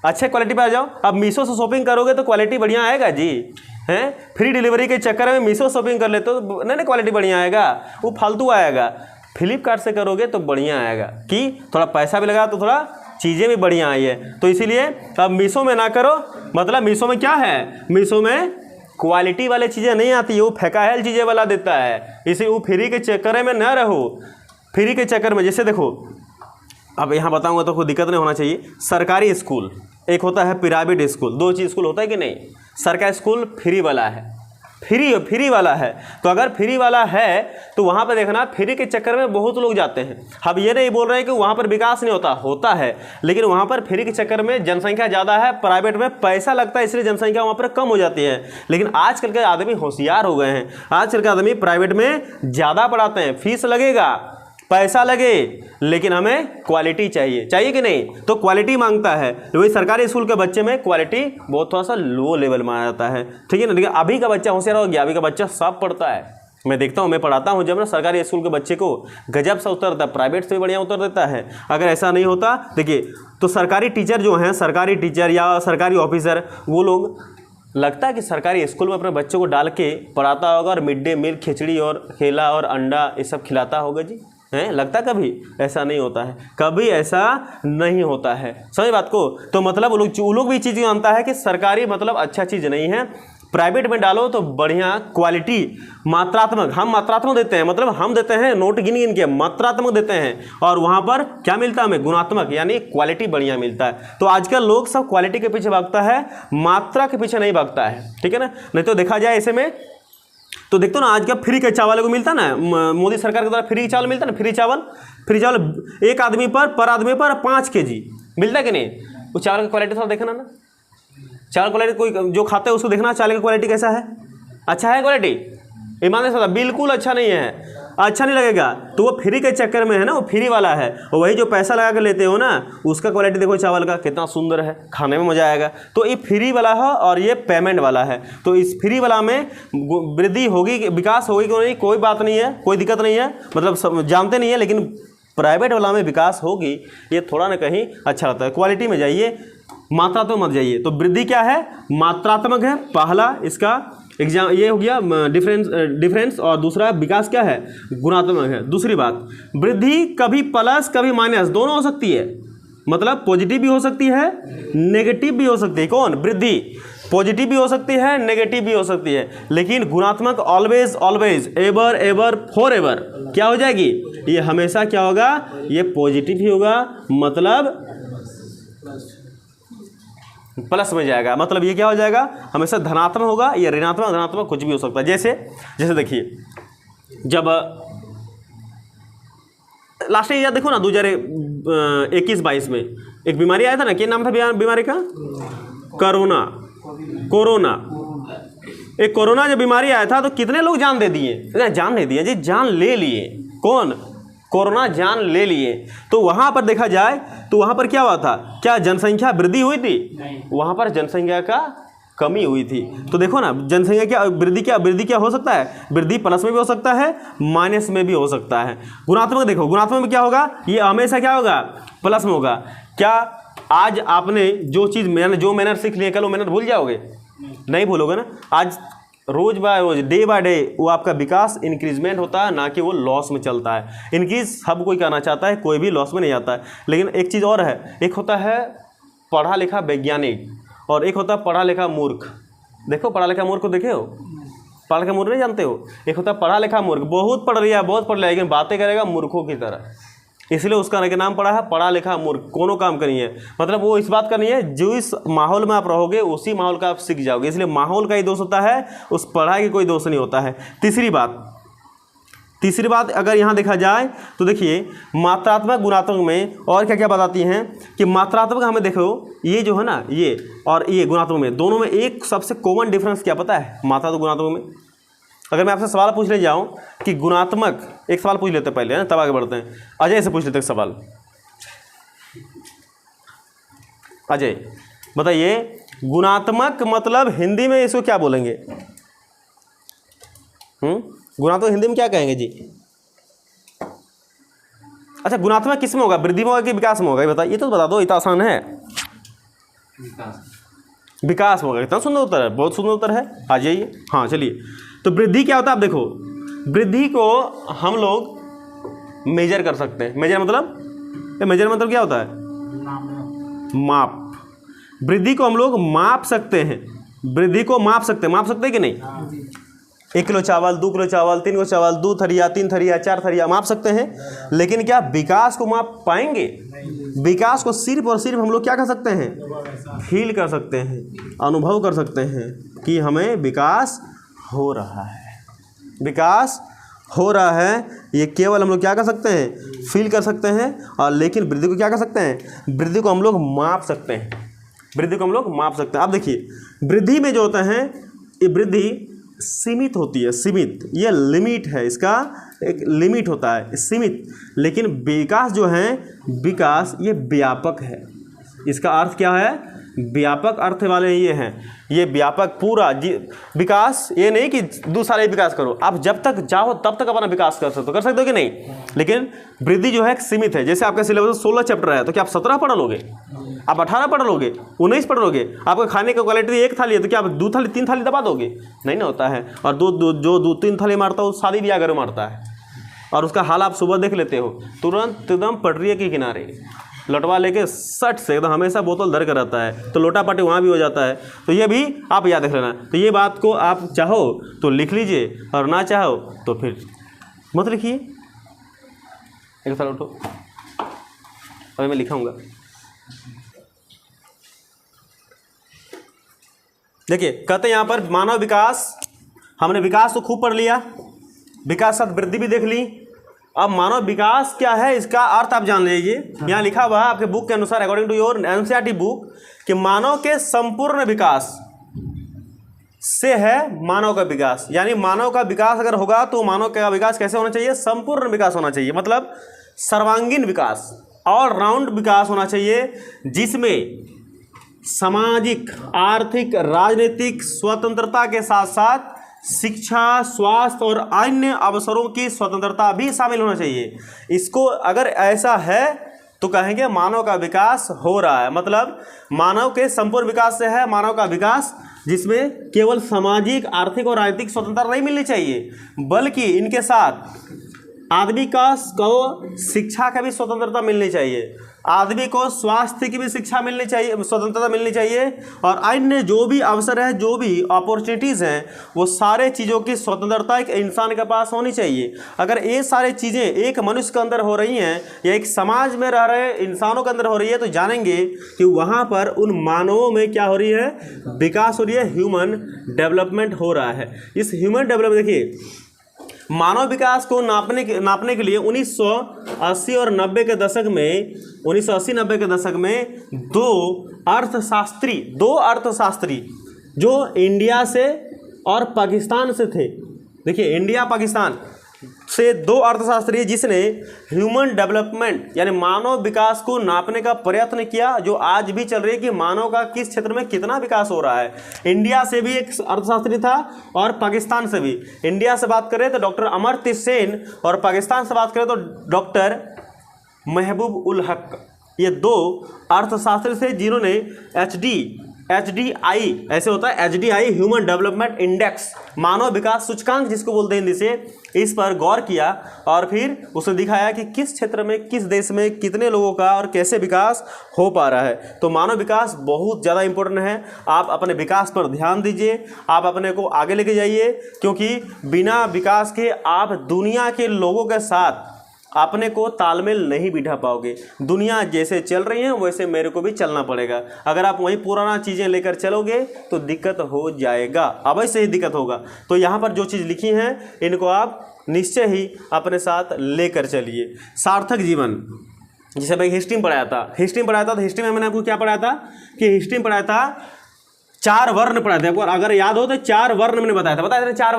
अच्छे क्वालिटी पर आ जाओ। अब मीशो से शॉपिंग करोगे तो क्वालिटी बढ़िया आएगा जी, हैं। फ्री डिलीवरी के चक्कर में मीशो शॉपिंग कर लेते तो नहीं क्वालिटी बढ़िया आएगा, वो फालतू आएगा। फ्लिपकार्ट से करोगे तो बढ़िया आएगा, कि थोड़ा पैसा भी लगा तो थोड़ा चीज़ें भी बढ़िया आई है। तो इसीलिए अब मीशो में ना करो, मतलब मीशो में क्या है, मीशो में क्वालिटी वाले चीज़ें नहीं आती, वो फेकाहेल चीज़ें वाला देता है। इसे वो फ्री के चक्कर में ना रहो, फ्री के चक्कर में। जैसे देखो अब यहाँ बताऊँगा तो कोई दिक्कत नहीं होना चाहिए। सरकारी स्कूल एक होता है, प्राइवेट स्कूल, दो चीज़ स्कूल होता है कि नहीं। सरकारी स्कूल फ्री वाला है, फ्री वाला है। तो अगर फ्री वाला है तो वहाँ पर देखना, फ्री के चक्कर में बहुत लोग जाते हैं। हम ये नहीं बोल रहे हैं कि वहाँ पर विकास नहीं होता है, लेकिन वहाँ पर फ्री के चक्कर में जनसंख्या ज़्यादा है, प्राइवेट में पैसा लगता है, इसलिए जनसंख्या वहाँ पर कम हो जाती है। लेकिन आजकल के आदमी होशियार हो गए हैं, आजकल के आदमी प्राइवेट में ज़्यादा पढ़ाते हैं। फीस लगेगा, पैसा लगे, लेकिन हमें क्वालिटी चाहिए कि नहीं, तो क्वालिटी मांगता है। वही सरकारी स्कूल के बच्चे में क्वालिटी बहुत थोड़ा सा लो लेवल में आ जाता है, ठीक है ना। लेकिन अभी का बच्चा होशियार हो गया, अभी का बच्चा सब पढ़ता है। मैं देखता हूँ, मैं पढ़ाता हूँ जब ना सरकारी स्कूल के बच्चे को गजब सा उत्तर देता है, प्राइवेट से भी बढ़िया उत्तर देता है। अगर ऐसा नहीं होता, देखिए तो सरकारी टीचर जो हैं, सरकारी टीचर या सरकारी ऑफिसर, वो लोग लगता है कि सरकारी स्कूल में अपने बच्चों को डाल के पढ़ाता होगा और मिड डे मील खिचड़ी और केला और अंडा ये सब खिलाता होगा जी, हैं। लगता कभी ऐसा नहीं होता है, कभी ऐसा नहीं होता है, समझ बात को। तो मतलब वो लोग भी चीज़ जानता है कि सरकारी मतलब अच्छा चीज़ नहीं है, प्राइवेट में डालो तो बढ़िया क्वालिटी, मात्रात्मक, हम मात्रात्मक देते हैं, मतलब हम देते हैं नोट गिन गिन के, मात्रात्मक देते हैं, और वहाँ पर क्या मिलता है हमें, गुणात्मक, यानी क्वालिटी बढ़िया मिलता है। तो आजकल लोग सब क्वालिटी के पीछे भागता है, मात्रा के पीछे नहीं भागता है, ठीक है ना। नहीं तो देखा जाए ऐसे में तो देखते हो ना, आज का फ्री के चावल को मिलता ना, मोदी सरकार के द्वारा फ्री चावल मिलता ना, फ्री चावल एक आदमी पर आदमी पर 5 kg मिलता कि नहीं। वो चावल की क्वालिटी थोड़ा देखना ना, चावल क्वालिटी कोई जो खाता है उसको देखना चावल की क्वालिटी कैसा है, अच्छा है क्वालिटी, ईमानदारी से बिल्कुल अच्छा नहीं है, अच्छा नहीं लगेगा। तो वो फ्री के चक्कर में है ना, वो फ्री वाला है, और वही जो पैसा लगा कर लेते हो ना, उसका क्वालिटी देखो चावल का कितना सुंदर है, खाने में मज़ा आएगा। तो ये फ्री वाला है और ये पेमेंट वाला है। तो इस फ्री वाला में वृद्धि होगी, विकास होगी क्यों नहीं, कोई बात नहीं है, कोई दिक्कत नहीं है, मतलब सब जानते नहीं है, लेकिन प्राइवेट वाला में विकास होगी, ये थोड़ा ना कहीं अच्छा लगता है। क्वालिटी में जाइए, मात्रात्मक मत जाइए। तो वृद्धि क्या है, मात्रात्मक है, पहला इसका एग्जाम ये हो गया डिफरेंस, और दूसरा विकास क्या है, गुणात्मक है। दूसरी बात, वृद्धि कभी प्लस कभी माइनस दोनों हो सकती है, मतलब पॉजिटिव भी हो सकती है, नेगेटिव भी हो सकती है। कौन, वृद्धि पॉजिटिव भी हो सकती है, नेगेटिव भी हो सकती है, लेकिन गुणात्मक always always, ever ever for ever क्या हो जाएगी, ये हमेशा क्या होगा, ये पॉजिटिव ही होगा, मतलब प्लस में जाएगा, मतलब ये क्या हो जाएगा, हमेशा धनात्मक होगा, ये ऋणात्मक धनात्मक कुछ भी हो सकता है। जैसे देखिए, जब लास्ट ईयर देखो ना 2021-22 में एक बीमारी आया था ना, क्या नाम था बीमारी का, कोरोना। एक कोरोना जब बीमारी आया था तो कितने लोग जान दे दिए, जान नहीं दिए जी, जान ले लिए। कौन, कोरोना जान ले लिए। तो वहाँ पर देखा जाए तो वहाँ पर क्या हुआ था, क्या जनसंख्या वृद्धि हुई थी, वहाँ पर जनसंख्या का कमी हुई थी। तो देखो ना, जनसंख्या क्या वृद्धि क्या हो सकता है, वृद्धि प्लस में भी हो सकता है, माइनस में भी हो सकता है। गुणात्मक देखो, गुणात्मक में क्या होगा, ये हमेशा क्या होगा, प्लस में होगा। क्या आज आपने जो चीज़ जो मैनर सीख लिए, कल वो मैनर भूल जाओगे, नहीं भूलोगे ना। आज रोज बाय रोज, डे बाय डे वो आपका विकास इंक्रीजमेंट होता है, ना कि वो लॉस में चलता है। इंक्रीज सब कोई करना चाहता है, कोई भी लॉस में नहीं आता है। लेकिन एक चीज़ और है, एक होता है पढ़ा लिखा वैज्ञानिक और एक होता है पढ़ा लिखा मूर्ख। देखो पढ़ा लिखा मूर्ख को देखे हो, पढ़ा लिखा मूर्ख नहीं जानते हो, एक होता है पढ़ा लिखा मूर्ख, बहुत पढ़ लिया बहुत पढ़ लिया, लेकिन बातें करेगा मूर्खों की तरह, इसलिए उसका नाम पड़ा है पढ़ा लिखा मूर्ख। कोनो काम करनी है, मतलब वो इस बात करनी है, जो इस माहौल में आप रहोगे उसी माहौल का आप सीख जाओगे, इसलिए माहौल का ही दोष होता है, उस पढ़ाई की कोई दोष नहीं होता है। तीसरी बात अगर यहाँ देखा जाए तो देखिए, मात्रात्मक गुणात्मक में और क्या क्या बताती हैं कि मात्रात्मक हमें देखो, ये जो है ना, ये और ये गुणात्मक में, दोनों में एक सबसे कॉमन डिफरेंस क्या पता है, मात्रात्मक गुणात्मक में। अगर मैं आपसे सवाल पूछ ले जाऊँ कि गुणात्मक, एक सवाल पूछ लेते हैं पहले, है ना, तब आगे बढ़ते हैं। अजय से पूछ लेते हैं सवाल। अजय बताइए, गुणात्मक मतलब हिंदी में इसको क्या बोलेंगे, गुणात्मक हिंदी में क्या कहेंगे जी। अच्छा, गुणात्मक किस में होगा, वृद्धि में होगा कि विकास में होगा, ये बताइए, ये तो बता दो, इतना आसान है। विकास में होगा। कितना सुंदर उत्तर है, बहुत सुंदर उत्तर है। आ जाइए, हाँ चलिए। तो वृद्धि क्या होता है, आप देखो, वृद्धि को हम लोग मेजर कर सकते हैं। मेजर मतलब क्या होता है, माप। वृद्धि को हम लोग माप सकते हैं, वृद्धि को माप सकते हैं कि नहीं। 1 किलो चावल, 2 किलो चावल, 3 किलो चावल, 2 थरिया, 3 थरिया, 4 थरिया माप सकते हैं, लेकिन क्या विकास को माप पाएंगे। विकास को सिर्फ और सिर्फ हम लोग क्या कर सकते हैं, फील कर सकते हैं, अनुभव कर सकते हैं कि हमें विकास हो रहा है, विकास हो रहा है। ये केवल हम लोग क्या कर सकते हैं, फील कर सकते हैं। और लेकिन वृद्धि को क्या कर सकते हैं, वृद्धि को हम लोग माप सकते हैं, वृद्धि को हम लोग माप सकते हैं। अब देखिए, वृद्धि में जो होता है, ये वृद्धि सीमित होती है, सीमित, ये लिमिट है, इसका एक लिमिट होता है, सीमित। लेकिन विकास जो है, विकास ये व्यापक है, इसका अर्थ क्या है, व्यापक अर्थ वाले ये हैं, ये व्यापक पूरा विकास। ये नहीं कि दूसरा विकास करो, आप जब तक चाहो तब तक अपना विकास कर सकते हो कि नहीं। लेकिन वृद्धि जो है सीमित है। जैसे आपका सिलेबस 16 चैप्टर है, तो क्या आप 17 पढ़ लोगे, आप 18 पढ़ लोगे, 19 पढ़ लोगे। आपका खाने का क्वालिटी 1 थाली है, तो क्या आप 2 थाली 3 थाली दबा दोगे, नहीं ना होता है। और जो 2-3 थाली मारता है वो शादी ब्याह घर मारता है, और उसका हाल आप सुबह देख लेते हो, तुरंत एकदम पटरी के किनारे, लोटवा लेके सट से एकदम हमेशा बोतल धर कर रहता है, तो लोटा पाटी वहाँ भी हो जाता है। तो ये भी आप याद रख लेना। तो ये बात को आप चाहो तो लिख लीजिए और ना चाहो तो फिर मत लिखिए। एक साल उठो, अभी मैं लिखाऊंगा। देखिए कहते हैं यहाँ पर मानव विकास, हमने विकास तो खूब पढ़ लिया, विकास साथ वृद्धि भी देख ली। अब मानव विकास क्या है इसका अर्थ आप जान लीजिए। यहाँ लिखा हुआ है आपके बुक के अनुसार, according to your NCERT book, कि मानव के संपूर्ण विकास से है मानव का विकास। यानी मानव का विकास अगर होगा तो मानव का विकास कैसे होना चाहिए? संपूर्ण विकास होना चाहिए, मतलब सर्वांगीण विकास, ऑल राउंड विकास होना चाहिए, जिसमें सामाजिक, आर्थिक, राजनीतिक स्वतंत्रता के साथ साथ शिक्षा, स्वास्थ्य और अन्य अवसरों की स्वतंत्रता भी शामिल होना चाहिए। इसको अगर ऐसा है तो कहेंगे मानव का विकास हो रहा है। मतलब मानव के संपूर्ण विकास से है मानव का विकास, जिसमें केवल सामाजिक, आर्थिक और राजनीतिक स्वतंत्रता नहीं मिलनी चाहिए, बल्कि इनके साथ आदमी को शिक्षा का भी स्वतंत्रता मिलनी चाहिए, आदमी को स्वास्थ्य की भी शिक्षा मिलनी चाहिए, स्वतंत्रता मिलनी चाहिए, और अन्य जो भी अवसर है, जो भी अपॉर्चुनिटीज़ हैं, वो सारे चीज़ों की स्वतंत्रता एक इंसान के पास होनी चाहिए। अगर ये सारी चीज़ें एक मनुष्य के अंदर हो रही हैं या एक समाज में रह रहे इंसानों के अंदर हो रही है, तो जानेंगे कि वहाँ पर उन मानवों में क्या हो रही है? विकास हो रही है, ह्यूमन डेवलपमेंट हो रहा है। इस ह्यूमन डेवलपमेंट, देखिए मानव विकास को नापने के लिए 1980 और 90 के दशक में, 1980-90 के दशक में दो अर्थशास्त्री जो इंडिया से और पाकिस्तान से थे। देखिए इंडिया पाकिस्तान से दो अर्थशास्त्री जिसने ह्यूमन डेवलपमेंट यानी मानव विकास को नापने का प्रयत्न किया, जो आज भी चल रही है कि मानव का किस क्षेत्र में कितना विकास हो रहा है। इंडिया से भी एक अर्थशास्त्री था और पाकिस्तान से भी। इंडिया से बात करें तो डॉक्टर अमर्त्य सेन, और पाकिस्तान से बात करें तो डॉक्टर महबूब उल हक। ये दो अर्थशास्त्री थे जिन्होंने HDI ऐसे होता है, HDI ह्यूमन डेवलपमेंट इंडेक्स, मानव विकास सूचकांक जिसको बोलते हैं हिंदी से, इस पर गौर किया और फिर उसने दिखाया कि किस क्षेत्र में, किस देश में कितने लोगों का और कैसे विकास हो पा रहा है। तो मानव विकास बहुत ज़्यादा इंपॉर्टेंट है। आप अपने विकास पर ध्यान दीजिए, आप अपने को आगे लेके जाइए, क्योंकि बिना विकास के आप दुनिया के लोगों के साथ अपने को तालमेल नहीं बिठा पाओगे। दुनिया जैसे चल रही है वैसे मेरे को भी चलना पड़ेगा। अगर आप वही पुराना चीज़ें लेकर चलोगे तो दिक्कत हो जाएगा, अवश्य ही दिक्कत होगा। तो यहाँ पर जो चीज़ लिखी हैं इनको आप निश्चय ही अपने साथ लेकर चलिए। सार्थक जीवन, जैसे मैं हिस्ट्री में पढ़ाया था, तो हिस्ट्री में मैंने आपको क्या पढ़ाया था कि हिस्ट्री में पढ़ाया था 4 वर्ण पढ़ाए थे। अगर याद हो तो 4 वर्ण मैंने बताया था 4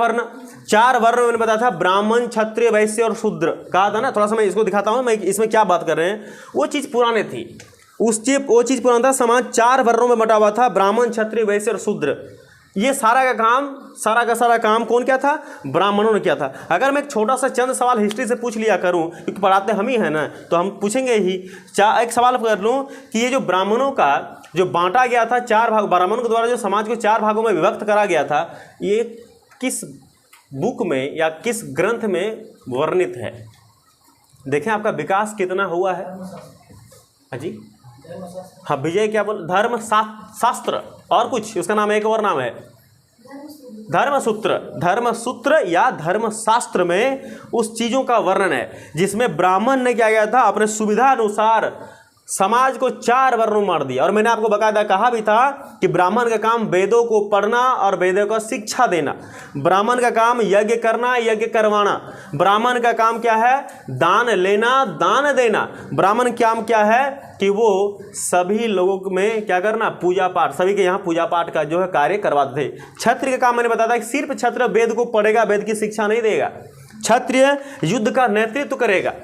वर्ण मैंने बताया था, ब्राह्मण, क्षत्रिय, वैश्य और शूद्र कहा था ना। थोड़ा सा मैं इसको दिखाता हूँ, मैं इसमें क्या बात कर रहे हैं। वो चीज़ पुराने थी, वो चीज़ पुराना था। समाज 4 वर्णों में बटा हुआ था, ब्राह्मण, क्षत्रिय, वैश्य और शूद्र। ये सारा का सारा काम कौन किया था? ब्राह्मणों ने किया था। अगर मैं एक छोटा सा चंद सवाल हिस्ट्री से पूछ लिया करूं, क्योंकि पढ़ाते हम ही हैं ना, तो हम पूछेंगे ही। एक सवाल कर लूं कि ये जो ब्राह्मणों का जो बांटा गया था 4 भाग, ब्राह्मणों के द्वारा जो समाज को 4 भागों में विभक्त करा गया था, ये किस बुक में या किस ग्रंथ में वर्णित है? देखें आपका विकास कितना हुआ है। हाजी हाँ, विजय क्या बोल, धर्म शास्त्र और कुछ, उसका नाम एक और नाम है धर्मसूत्र या धर्मशास्त्र में उस चीज़ों का वर्णन है जिसमें ब्राह्मण ने क्या किया था, अपने सुविधा अनुसार समाज को 4 वर्णों में मार दिया। और मैंने आपको बकायदा कहा भी था कि ब्राह्मण का काम वेदों को पढ़ना और वेदों को शिक्षा देना, ब्राह्मण का काम यज्ञ करना, यज्ञ करवाना, ब्राह्मण का काम क्या है, दान लेना, दान देना। ब्राह्मण का काम क्या है कि वो सभी लोगों में क्या करना, पूजा पाठ, सभी के यहाँ पूजा पाठ का जो है कार्य करवाते थे। क्षत्रिय का काम मैंने बताया था कि सिर्फ क्षत्रिय वेद को पढ़ेगा, वेद की शिक्षा नहीं देगा। क्षत्रिय युद्ध का नेतृत्व करेगा।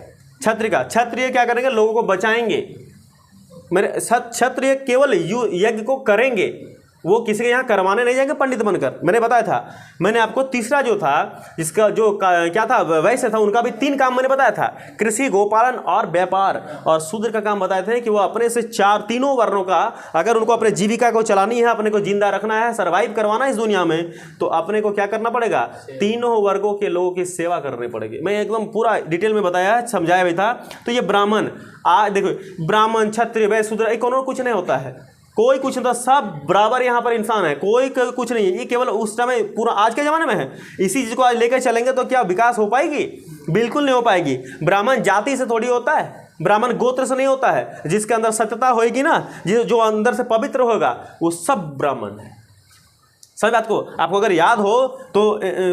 क्षत्रिय क्या करेंगे, लोगों को बचाएंगे। मेरे क्षत्रिय केवल यज्ञ को करेंगे, वो किसी के यहाँ करवाने नहीं जाएंगे पंडित बनकर। मैंने बताया था, मैंने आपको तीसरा जो था जिसका जो क्या था वैश्य था, उनका भी 3 काम मैंने बताया था, कृषि, गोपालन और व्यापार। और शूद्र का काम बताए थे कि वो अपने से तीनों वर्णों का, अगर उनको अपने जीविका को चलानी है, अपने को जिंदा रखना है, सर्वाइव करवाना है इस दुनिया में, तो अपने को क्या करना पड़ेगा, तीनों वर्गों के लोगों की सेवा करनी पड़ेगी। मैं एकदम पूरा डिटेल में बताया, समझाया भी था। तो ये ब्राह्मण, देखो ब्राह्मण, क्षत्रिय, वैश्य, शूद्र, एक और कुछ नहीं होता है, कोई कुछ नहीं, सब बराबर यहाँ पर इंसान है, कोई कुछ नहीं है। ये केवल उस समय पूरा आज के ज़माने में है। इसी चीज़ को आज लेकर चलेंगे तो क्या विकास हो पाएगी? बिल्कुल नहीं हो पाएगी। ब्राह्मण जाति से थोड़ी होता है, ब्राह्मण गोत्र से नहीं होता है। जिसके अंदर सत्यता होएगी ना, जो अंदर से पवित्र होगा, वो सब ब्राह्मण है। सही बात को आपको अगर याद हो तो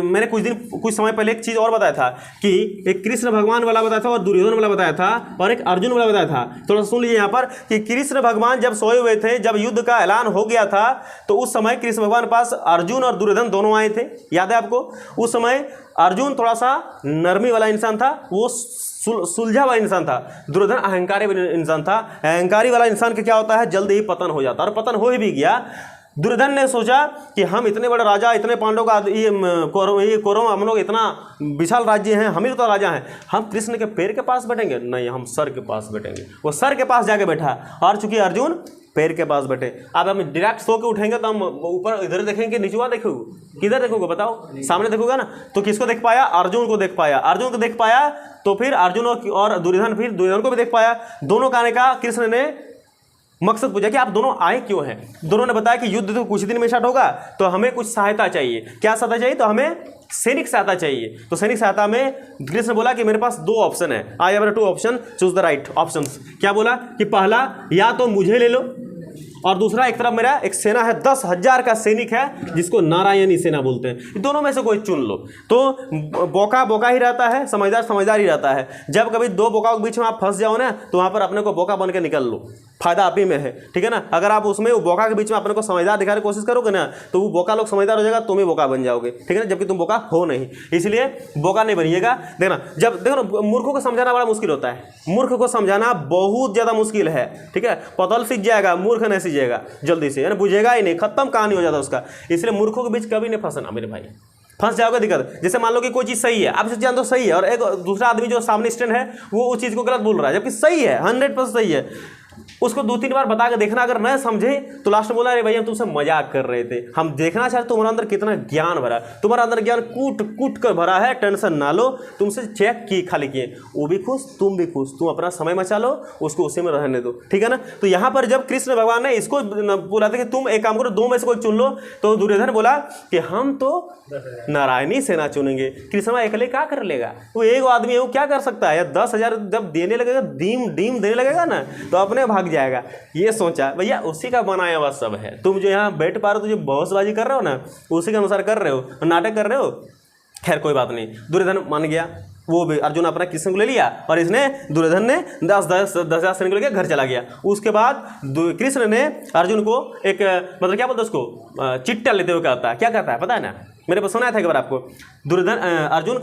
मैंने कुछ समय पहले एक चीज़ और बताया था कि एक कृष्ण भगवान वाला बताया था और दुर्योधन वाला बताया था और एक अर्जुन वाला बताया था। थोड़ा सुन लीजिए यहाँ पर कि कृष्ण भगवान जब सोए हुए थे, जब युद्ध का ऐलान हो गया था, तो उस समय कृष्ण भगवान के पास अर्जुन और दुर्योधन दोनों आए थे। याद है आपको? उस समय अर्जुन थोड़ा सा नरमी वाला इंसान था, वो सुलझा हुआ इंसान था। दुर्योधन अहंकारी इंसान था। अहंकारी वाला इंसान का क्या होता है, जल्दी ही पतन हो जाता, और पतन हो ही भी गया। दुर्योधन ने सोचा कि हम इतने बड़े राजा, इतने पांडवों का ये कौरव हम लोग इतना विशाल राज्य हैं, हम ही तो राजा हैं, हम कृष्ण के पैर के पास बैठेंगे? नहीं, हम सर के पास बैठेंगे। वो सर के पास जाके बैठा, और चूंकि अर्जुन पैर के पास बैठे। अब हम डायरेक्ट सो के उठेंगे तो हम ऊपर इधर देखेंगे, नीचुआ देखोगे, किधर देखोगे बताओ? सामने देखोगे ना। तो किसको देख पाया? अर्जुन को देख पाया। अर्जुन को देख पाया तो फिर अर्जुन और दुर्योधन, फिर दुर्योधन को भी देख पाया। दोनों का आने का कृष्ण ने मकसद पूछा कि आप दोनों आए क्यों हैं। दोनों ने बताया कि युद्ध तो कुछ दिन में स्टार्ट होगा, तो हमें कुछ सहायता चाहिए। क्या सहायता चाहिए? तो हमें सैनिक सहायता चाहिए। तो सैनिक सहायता में कृष्ण बोला कि मेरे पास 2 ऑप्शन है, I have 2 option, choose the right options. क्या बोला कि पहला, या तो मुझे ले लो, और दूसरा एक तरफ मेरा एक सेना है, 10,000 का सैनिक है, जिसको नारायणी सेना बोलते हैं। दोनों में से कोई चुन लो। तो बोका बोका ही रहता है, समझदार समझदार ही रहता है। जब कभी 2 बोका के बीच में आप फंस जाओ ना, तो वहाँ पर अपने को बोका बन के निकल लो, फायदा आप ही में है। ठीक है ना? अगर आप उसमें वो बोका के बीच में अपने को समझदार दिखाने की कोशिश करोगे ना, तो वो बोका लोग समझदार हो जाएगा, तुम ही बोका बन जाओगे। ठीक है ना? जबकि तुम बोका हो नहीं, इसलिए बोका नहीं बनिएगा। देखना, जब देखो मूर्खों को समझाना बड़ा मुश्किल होता है, मूर्ख को समझाना बहुत ज़्यादा मुश्किल है। ठीक है? पतल सीख जाएगा, मूर्ख नहीं सीखेगा जल्दी से, है ना? बुझेगा ही नहीं, खत्म कहानी हो जाता उसका। इसलिए मूर्खों के बीच कभी नहीं फंसना मेरे भाई, फंस जाओगे दिक्कत। जैसे मान लो कि कोई चीज़ सही है, आप जान दो सही है, और एक दूसरा आदमी जो सामने स्टैंड है वो उस चीज़ को गलत बोल रहा है, जबकि सही है, 100% सही है। उसको 2-3 बार बता के देखना, अगर न समझे तो लास्ट में बोला, अरे भैया हम तुमसे मजाक कर रहे थे, हम देखना चाहते तुम्हारा अंदर कितना ज्ञान भरा है, तुम्हारा अंदर ज्ञान कूट कूट कर भरा है, टेंशन ना लो, तुमसे चेक की खाली किए, वो भी खुश, तुम भी खुश, तुम अपना समय मचा लो, उसको उसी में रहने दो। ठीक है ना? तो यहाँ पर जब कृष्ण भगवान ने इसको बोला था कि तुम एक काम करो, 2 में से कोई चुन लो, तो दुर्योधन बोला कि हम तो नारायणी सेना चुनेंगे। कृष्ण अकेले क्या कर लेगा? वो एक आदमी है, वो क्या कर सकता है? या 10,000 जब देने लगेगा, डीम देने लगेगा ना, तो अपने भाग जाएगा। ये सोचा भैया, उसी का बनाया हुआ सब है। तुम जो यहाँ बैठ पा रहे हो, तो जो बहसबाजी कर रहे हो ना, उसी के अनुसार कर रहे हो, नाटक कर रहे हो। खैर कोई बात नहीं, दुर्योधन मान गया, वो भी अर्जुन अपना कृष्ण को ले लिया, और इसने दुर्योधन ने 10,000 सैनिक लेकर घर चला गया। उसके बाद कृष्ण ने अर्जुन को एक मतलब क्या बोलते उसको, चिट्टा लेते हुए कहता है, क्या कहता है पता है ना? मेरे पास सुनाया था एक बार आपको। दुर्योधन अर्जुन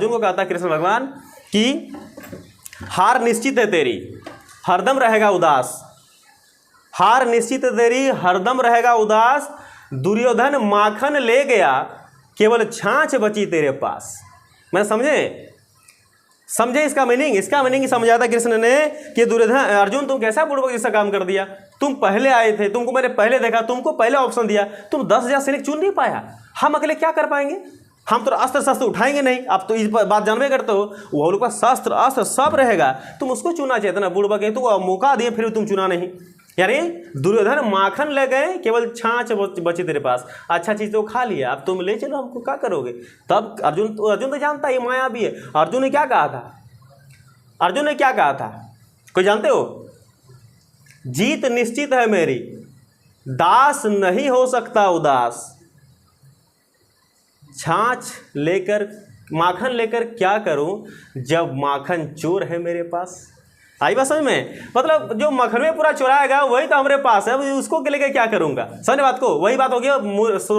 को कहता है कृष्ण भगवान कि हार निश्चित है तेरी, हरदम रहेगा उदास, हार निश्चित है तेरी, हरदम रहेगा उदास, दुर्योधन माखन ले गया, केवल छाछ बची तेरे पास। मैं समझे इसका मीनिंग? इसका मीनिंग समझाया था कृष्ण ने कि दुर्योधन, अर्जुन तुम कैसा बुड़बक जैसा काम कर दिया, तुम पहले आए थे, तुमको मैंने पहले देखा, तुमको पहले ऑप्शन दिया, तुम 10,000 सैनिक चुन नहीं पाया, हम अकेले क्या कर पाएंगे? हम तो अस्त्र शस्त्र उठाएंगे नहीं, आप तो इस बात जानवे करते हो, वो लोग का शस्त्र अस्त्र सब रहेगा, तुम उसको चुना चाहिए था ना बुड़बक, तुमको मौका दिए फिर तुम चुना नहीं। यानी दुर्योधन माखन ले गए, केवल छाछ बची तेरे पास, अच्छा चीज़ तो खा लिया, अब तुम ले चलो, हमको क्या करोगे? तब अर्जुन तो जानता है ये माया भी है। अर्जुन ने क्या कहा था? अर्जुन ने क्या कहा था, कोई जानते हो? जीत निश्चित है मेरी, दास नहीं हो सकता उदास, छाछ लेकर माखन लेकर क्या करूं, जब माखन चोर है मेरे पास। आई बात समझ में? मतलब जो मखनवे पूरा चुराएगा वही तो हमारे पास है, उसको के लेके क्या करूंगा? समझ बात को? वही बात हो गया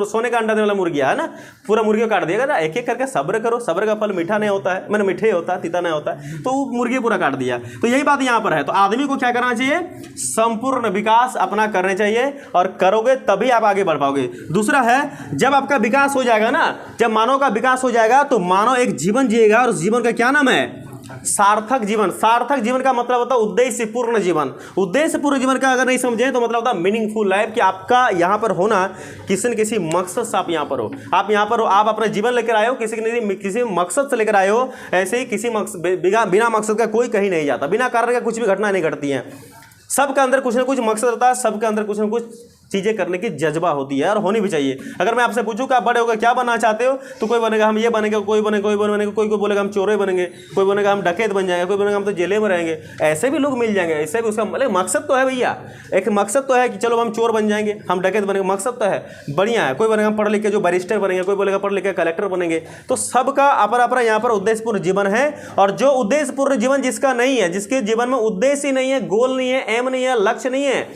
सोने का अंडा देने वाला मुर्गिया है ना, पूरा मुर्गी को काट दिएगा ना, एक एक करके सब्र करो, सब्र का फल मीठा नहीं होता है, मैंने मीठे होता है, तीता नहीं होता है, तो वो मुर्गी पूरा काट दिया। तो यही बात यहाँ पर है। तो आदमी को क्या करना चाहिए? संपूर्ण विकास अपना करने चाहिए, और करोगे तभी आप आगे बढ़ पाओगे। दूसरा है, जब आपका विकास हो जाएगा ना, जब मानव का विकास हो जाएगा तो मानव एक जीवन जिएगा, और उस जीवन का क्या नाम है? सार्थक जीवन। सार्थक जीवन का मतलब होता है उद्देश्यपूर्ण जीवन। उद्देश्यपूर्ण जीवन का अगर नहीं समझे तो मतलब होता है मीनिंगफुल लाइफ, कि आपका यहाँ पर होना किसी न किसी मकसद से आप यहाँ पर हो, आप यहाँ पर हो, आप अपना जीवन लेकर आए हो, किसी मकसद से लेकर आए हो। ऐसे ही किसी मकसद बिना मकसद का कोई कहीं नहीं जाता, बिना कारण का कुछ भी घटना नहीं घटती है। सबके अंदर कुछ ना कुछ मकसद होता है, सबके अंदर कुछ ना कुछ चीज़ें करने की जज्बा होती है, और होनी भी चाहिए। अगर मैं आपसे पूछूं कि आप बड़े होकर क्या बनना चाहते हो, तो कोई बनेगा हम ये बनेंगे, कोई बनेगा कोई बोलेगा हम चोरे बनेंगे, कोई बनेगा हम डकैत बन जाएंगे, कोई बनेगा हम तो जेले में रहेंगे। ऐसे भी लोग मिल जाएंगे, ऐसे भी उसका मतलब मकसद तो है भैया, एक मकसद तो है कि चलो हम चोर बन जाएंगे, हम डकैत बनेंगे, मकसद तो है, बढ़िया है। कोई बनेगा हम पढ़ लिख के जो बैरिस्टर बनेंगे, कोई बोलेगा पढ़ लिख के कलेक्टर बनेंगे। तो सबका अपना अपना यहाँ पर उद्देश्यपूर्ण जीवन है। और जो उद्देश्यपूर्ण जीवन जिसका नहीं है, जिसके जीवन में उद्देश्य ही नहीं है, गोल नहीं है, एम नहीं है, लक्ष्य नहीं है,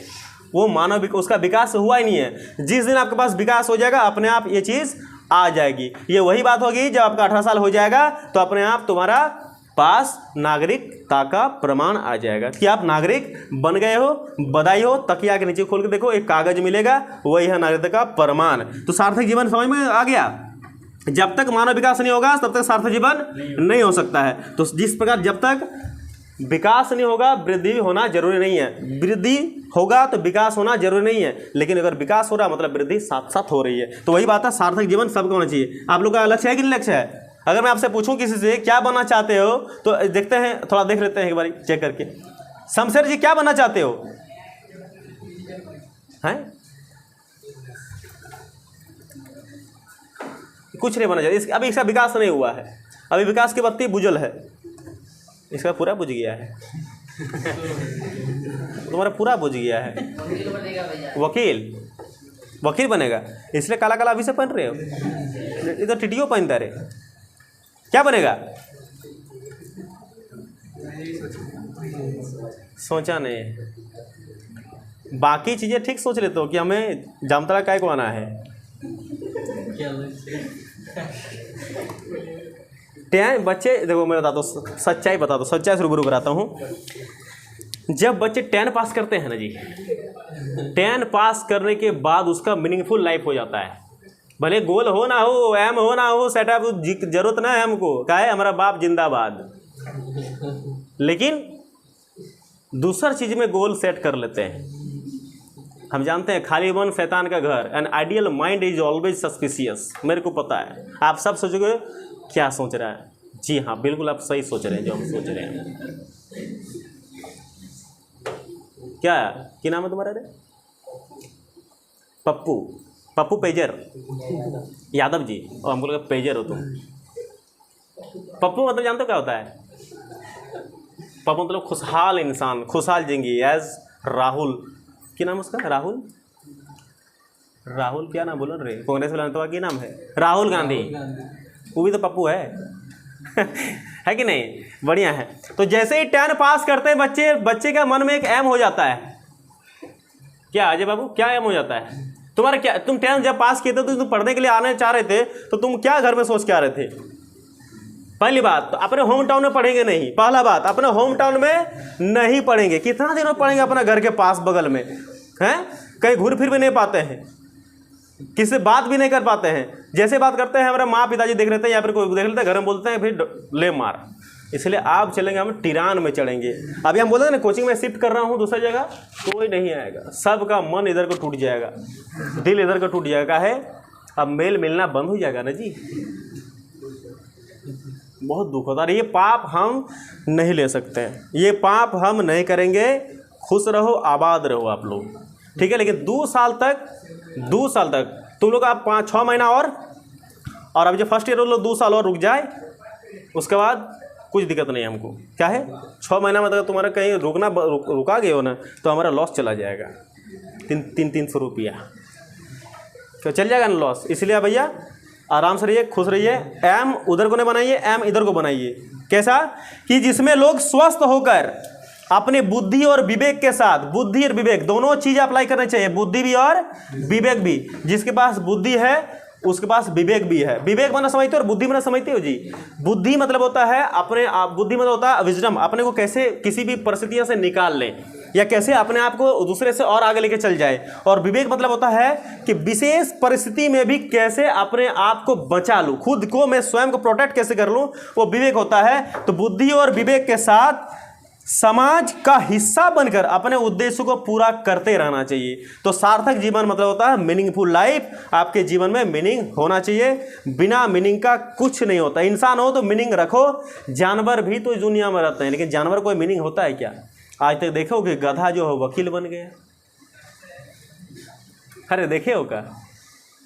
वो मानव उसका विकास हुआ ही नहीं है। जिस दिन आपके पास विकास हो जाएगा अपने आप ये चीज़ आ जाएगी। ये वही बात होगी, जब आपका 18 साल हो जाएगा तो अपने आप तुम्हारा पास नागरिकता का प्रमाण आ जाएगा कि आप नागरिक बन गए हो। बधाई हो। तकिया के नीचे खोल के देखो, एक कागज मिलेगा, वही है नागरिकता का प्रमाण। तो सार्थक जीवन समझ में आ गया? जब तक मानव विकास नहीं होगा तब तक सार्थक जीवन नहीं हो सकता है। तो जिस प्रकार जब तक विकास नहीं होगा वृद्धि होना जरूरी नहीं है, वृद्धि होगा तो विकास होना जरूरी नहीं है, लेकिन अगर विकास हो रहा मतलब वृद्धि साथ साथ हो रही है। तो वही बात है, सार्थक जीवन सबको होना चाहिए। आप लोग का लक्ष्य है कि नहीं लक्ष्य है? अगर मैं आपसे पूछूं किसी से क्या बनना चाहते हो, तो देखते हैं, थोड़ा देख लेते हैं एक बार चेक करके। शमशेर जी क्या बनना चाहते हो? हैं? कुछ नहीं बनना चाहिए, अभी इसका विकास नहीं हुआ है, अभी विकास की बत्ती बुझल है, इसका पूरा बुझ गया है। तुम्हारा पूरा बुझ गया है। वकील बनेगा, इसलिए काला काला अभी से पहन रहे हो, इधर टिटियो पहनता रहे। क्या बनेगा? सोचा नहीं। बाकी चीजें ठीक सोच लेते हो कि हमें जामतरा काय को आना है। बच्चे देखो, मैं बताता हूँ, सच्चाई बताता हूँ, सच्चाई से रूबरू कराता हूँ। जब बच्चे 10 पास करते हैं ना जी, 10 पास करने के बाद उसका मीनिंगफुल लाइफ हो जाता है। भले गोल हो ना हो, एम हो ना हो, सेटअप जरूरत ना है हमको, क्या है, हमारा बाप जिंदाबाद। लेकिन दूसर चीज में गोल सेट कर लेते हैं। हम जानते हैं खाली मन शैतान का घर, an ideal mind is always suspicious. मेरे को पता है आप सब सोचोगे क्या सोच रहा है। जी हाँ, बिल्कुल आप सही सोच रहे हैं जो हम सोच रहे हैं। क्या नाम है तुम्हारा? रे पप्पू पेजर यादव जी, और हमको लगा पेजर हो तुम। पप्पू मतलब जानते हो क्या होता है? पप्पू मतलब खुशहाल इंसान, खुशहाल जिंदगी। एज राहुल, क्या नाम उसका? राहुल क्या नाम बोलो रे? कांग्रेस वाला तो क्या नाम है? राहुल गांधी। वो भी तो पप्पू है। है कि नहीं? बढ़िया है। तो जैसे ही 10 पास करते हैं बच्चे का मन में एक एम हो जाता है। क्या अजय बाबू, क्या एम हो जाता है तुम्हारा? क्या तुम 10 जब पास किए थे तो तुम पढ़ने के लिए आने चाह रहे थे, तो तुम क्या घर में सोच के आ रहे थे? पहली बात तो अपने होम टाउन में पढ़ेंगे नहीं। पहला बात, अपने होम टाउन में नहीं पढ़ेंगे। कितना दिन में पढ़ेंगे अपना घर के पास बगल में? हैं? कहीं घूर फिर भी नहीं पाते हैं, किसी से बात भी नहीं कर पाते हैं। जैसे बात करते हैं हमारे माँ पिताजी देख लेते हैं या फिर कोई देख लेते हैं, घर में बोलते हैं फिर ले मार। इसलिए आप चलेंगे, हम टिरान में चढ़ेंगे। अभी हम बोलते हैं ना कोचिंग में शिफ्ट कर रहा हूँ दूसरी जगह, कोई नहीं आएगा। सबका मन इधर को टूट जाएगा, दिल इधर को टूट जाएगा। है अब मेल मिलना बंद हो जाएगा ना जी। बहुत दुख होता है। ये पाप हम नहीं ले सकते हैं, ये पाप हम नहीं करेंगे। खुश रहो, आबाद रहो आप लोग, ठीक है। लेकिन 2 साल तक तुम लोग आप 5-6 महीना और अभी जो फर्स्ट ईयर लोग 2 साल और रुक जाए, उसके बाद कुछ दिक्कत नहीं हमको। क्या है 6 महीना में अगर तुम्हारा कहीं रुका गए हो ना, तो हमारा लॉस चला जाएगा 300 रुपया, तो चल जाएगा ना लॉस। इसलिए भैया आराम से रहिए, खुश रहिए। एम उधर को नहीं बनाइए, एम इधर को बनाइए। कैसा कि जिसमें लोग स्वस्थ होकर अपने बुद्धि और विवेक के साथ, बुद्धि और विवेक दोनों चीजें अप्लाई करनी चाहिए, बुद्धि भी और विवेक भी। जिसके पास बुद्धि है उसके पास विवेक भी है। विवेक बना समझते हो और बुद्धि बना समझते हो जी। बुद्धि मतलब होता है अपने आप, बुद्धि मतलब होता है विजडम, अपने को कैसे किसी भी परिस्थितियों से निकाल लें या कैसे अपने आप को दूसरे से और आगे लेके चल जाए। और विवेक मतलब होता है कि विशेष परिस्थिति में भी कैसे अपने आप को बचा लूं, खुद को मैं स्वयं को प्रोटेक्ट कैसे कर लूं, वो विवेक होता है। तो बुद्धि और विवेक के साथ समाज का हिस्सा बनकर अपने उद्देश्य को पूरा करते रहना चाहिए। तो सार्थक जीवन मतलब होता है मीनिंगफुल लाइफ। आपके जीवन में मीनिंग होना चाहिए, बिना मीनिंग का कुछ नहीं होता। इंसान हो तो मीनिंग रखो, जानवर भी तो इस दुनिया में रहते हैं, लेकिन जानवर कोई मीनिंग होता है क्या? आज तक देखो कि गधा जो है वकील बन गया, अरे देखे हो क्या?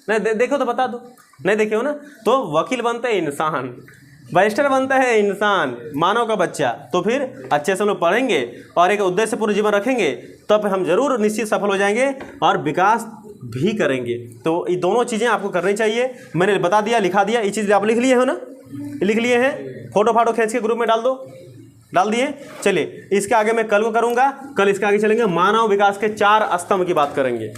नहीं देखो तो बता दो, नहीं देखे हो ना? तो वकील बनते हैं इंसान, बैरिस्टर बनता है इंसान, मानव का बच्चा। तो फिर अच्छे से हम लोग पढ़ेंगे और एक उद्देश्य पूर्ण जीवन रखेंगे, तब हम जरूर निश्चित सफल हो जाएंगे और विकास भी करेंगे। तो ये दोनों चीज़ें आपको करनी चाहिए। मैंने बता दिया, लिखा दिया, ये चीज़ आप लिख लिए हो ना? लिख लिए हैं? फोटो फाटो खींच के ग्रुप में डाल दो, डाल दिए। चलिए इसके आगे मैं कल को करूँगा, कल इसके आगे चलेंगे, मानव विकास के 4 स्तंभ की बात करेंगे।